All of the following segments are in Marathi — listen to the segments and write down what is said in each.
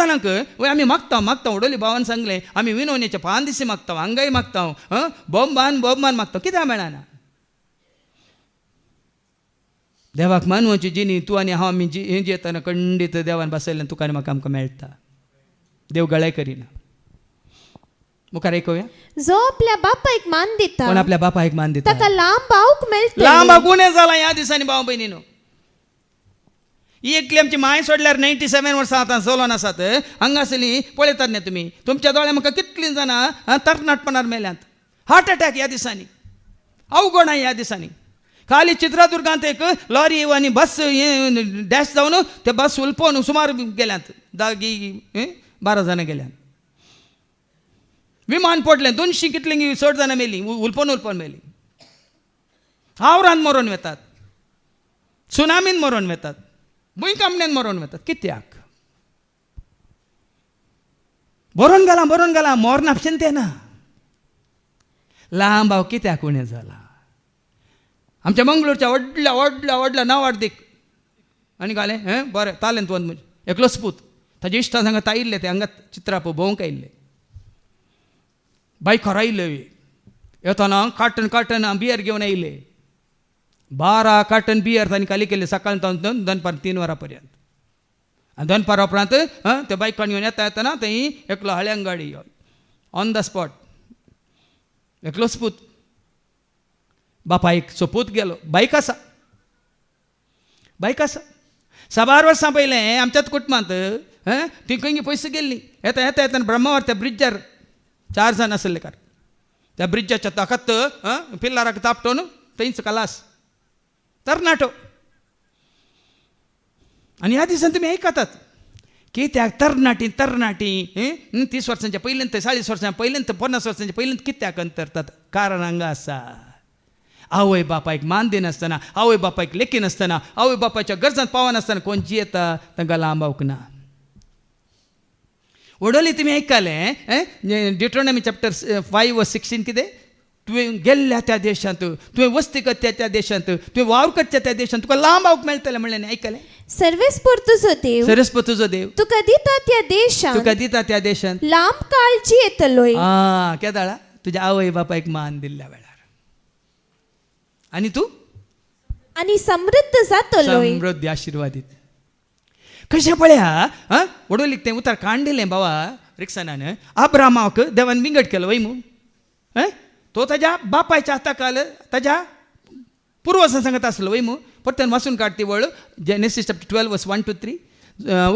जाणांक वय आमी मागता वडोली भावान सांगलें आमी विनवणेचे 5 दीस मागता हांगाय मागता बोबमान मागता कित्याक मेळना देवाक मानवाची जिणी तूं आनी हांव आमी हें जेतना खंडीत देवान बसयल्यान तुका आनी म्हाका आमकां मेळटा देव गळाय करिना मुखार ऐकूया जो आपल्या बापायक मान दिता कोण आपल्या बापायक मान दिता ताका लांब भावूक मेळटा लांब गुणे जाला ह्या दिसांनी भाव भयणीनो ही एकली आमची माय सोडल्यार 97 वर्सां आतां चलोन आसात हांगासली पळयतात न्ही तुमी तुमच्या दोळ्यान म्हाका कितलीं जाणां तरणाटपणान मेल्यांत हार्ट अटॅक ह्या दिसांनी अवघड ह्या दिसांनी खाली चित्रदुर्गांत एक लॉरी आनी बस डॅश जावन ते बस उलपोवन सुमार गेल्यांत 12 जाणां गेल्यांत विमान पडलें 200 कितलीं 60 जाणां मेलीं उलपोवन मेलीं हावरान मरोन वेतात सुनामीन मरोन वेतात भुंयकांपण्यान मरोन वेतात कित्याक बरोवन गेला मोरना चिंते ना लांब हांव कित्याक उणें जाला आमच्या मंगळूरच्या व्हडल्या नांवार्दीक आनी घालें बरें तालेंत वन एकलो स्पूत ताजे इश्टा सांगात आयिल्ले ते हांगा चित्रां भोवंक आयिल्ले बायकार आयिल्ले येताना कार्टन बियर घेवन आयिल्ले 12 कार्टन बियर तांणी खाली केले सकाळ दनपार 3 वरां पर्यंत आनी दनपारा उपरांत ते बायकान घेवन येताना थंय एकलो हळ्यांग गाडी ऑन द स्पॉट एकलो स्पूत बापायक सोपूत गेलो बायक आसा 7 वर्सां पयलें आमच्याच कुटुंबांत ती खंय पयस गेल्ली येता ब्रह्मावर त्या ब्रिड्जार 4 जाण आसले कार त्या ब्रिड्जाच्या ताकत पिल्लाराक तापटोन थंयच कलास तरणाटो आनी ह्या दिसान तुमी आयकतात कित्याक तरणाटी 30 वर्सांच्या पयलींत 40 वर्सां पयलींत 50 वर्सांच्या पयलींत कित्याक अंतरतात कारण हांगा आसा आवय बापायक मान दिनासतना आवय बापायक लेखी नासतना आवय बापायच्या गरजांत पावनासतना कोण जियेता तांकां लांबावक ना वडोली तुमी आयकलें डिट्रोनॉमी चॅप्टर 5:16 कितें तुवें गेल्ल्या त्या देशांत तुवें वस्ती करता त्या देशांत तुवें वावर करता त्या देशांत तुका लांबावक मेळटलें म्हणलें आयकलें सर्वेस्पर तुजो देव तुका दिता त्या देशांत लांब काळ जियेतलोय केदाळा तुज्या आवय बापायक मान दिल्ल्या वेळार आनी तूं आनी समृद्ध जातलोय समृद्धी आशिर्वादीत कशें पळया वडोलीक तें उतर कांडिल्लें बाबा रिक्सानान अब्रामाक देवान विंगड केलो वय मू तो ताज्या बापायच्या हाताखाल ताज्या पुर्वजां सांगत आसलो वय मू परतन वाचून काड ती वळ जेनेसीस चॅप्टर 12 वर्स 1 to 3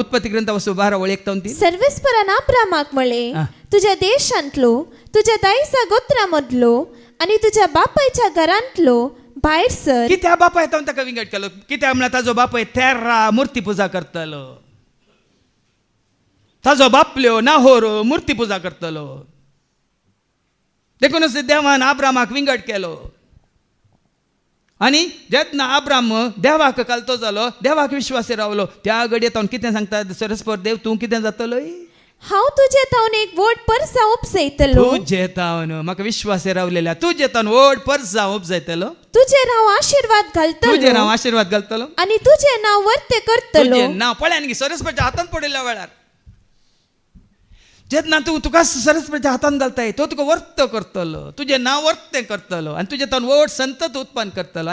उत्पत्ती ग्रंथ वस्तू 12 वळ 1 to 3 सर्वेस्परान अब्रामाक म्हणलें तुज्या देशांतलो तुज्या दायसा गोत्रा मदलो आनी तुज्या बापायच्या घरांतलो भायर सर कित्या बापाय ताका विंगड केलो कित्याक म्हळ्यार ताजो बापाय तेर्रा मुर्ती पुजा करतलो ताजो बापल्यो नाहोर मुर्ती पुजा करतलो देखूनच देवान अब्रामाक विंगड केलो आनी जेन्ना अब्राम देवाक कालतो जालो देवाक विश्वासी रावलो त्या घडये तावन कितें सांगता सरस्पर देव तूं कितें जातलोय हांव तुजे तावन एक व्हड परसा उपसयतलो तुजे तावन म्हाका विश्वासी रावलेल्या तुजे तावन व्हड परसा उपसयतलो तुजेर हांव आशीर्वाद घालतलो आनी तुजें नांव वर्ते करतलो तुजें नांव पळय न्ही सरस्वतीच्या हातांत पडिल्ल्या वेळार जेन्ना तूं तुका सरस्वतीच्या हातांत घालताय तो तुका वर्त करतलो तुजें नांव वर्तें करतलो आनी तुजे तावन व्हड संतत उत्पन्न करतलो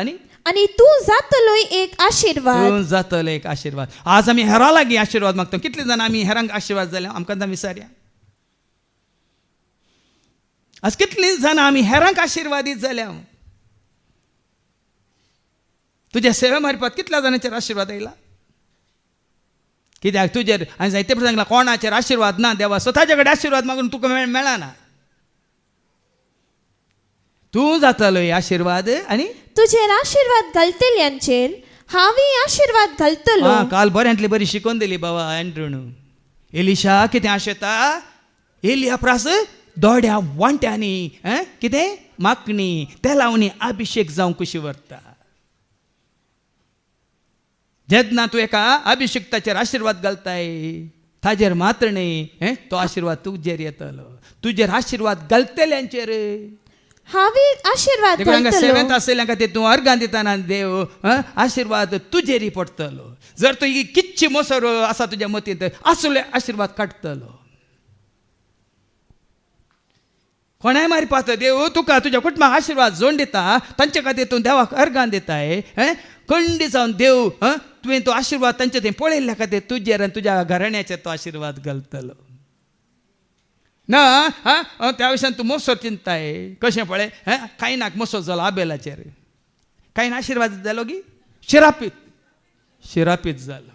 आनी तूं जातलोय एक आशीर्वाद तूं जातलो एक आशीर्वाद आज आमी हेरां लागीं आशीर्वाद मागता कितलीं जाणां आमी हेरांक आशीर्वाद जाल्या आमकां आतां विचारया आज कितलीं जाणां आमी हेरांक आशीर्वादीत जाल्या तुज्या सेवे मारपाक कितल्या जाणांचेर आशीर्वाद आयला कित्याक तुजेर हांवें जायते फावटी सांगलां कोणाचेर आशीर्वाद ना देवा स्वताचे कडेन आशीर्वाद मागून तुका मेळना तूं जातलो आशीर्वाद आनी तुजेर आशीर्वाद घालतल्यांचेर हांवूय आशीर्वाद घालतलो काल बऱ्यांतली बरी शिकोवन दिली बाबा एंड्रूण एलिशा कितें आशेता एलिया प्रास दोड्या वांट्यांनी कितें माकणी ते लावनी अभिषेक जावं कशी व्हरता जेन्ना तूं एका अभिषेक्ताचेर आशीर्वाद घालताय ताजेर मात्र न्ही तो आशीर्वाद तुजेर येतलो तुजेर आशीर्वाद घालतल्यांचेर हांवें आशिर्वाद देखून हांगा घालतलो सेवेंत आसलेल्यांका ते तूं अर्गां दिताना देव आशिर्वाद तुजेरी पडटलो. जर तूं ही कितची मोसर आसा तुज्या मतींत असले आशिर्वाद काडटलो. कोणाय मारपात देव तुका तुज्या कुटुंबाक आशिर्वाद जोड दिता, तांचे खातीर तूं देवाक अर्गां दिताय. खंडी जावन देव तुवें तो आशिर्वाद तांचे थंय पळयल्ल्या खातीर तुजेर आनी तुज्या घराण्याचेर तो आशिर्वाद घालतलो ना. त्या विशयान तूं मोसो चिंताय कशें पळय. कायनाक मोसो जालो आबेलाचेर, कायन आशिर्वाद जालो की शिरापीत जालो.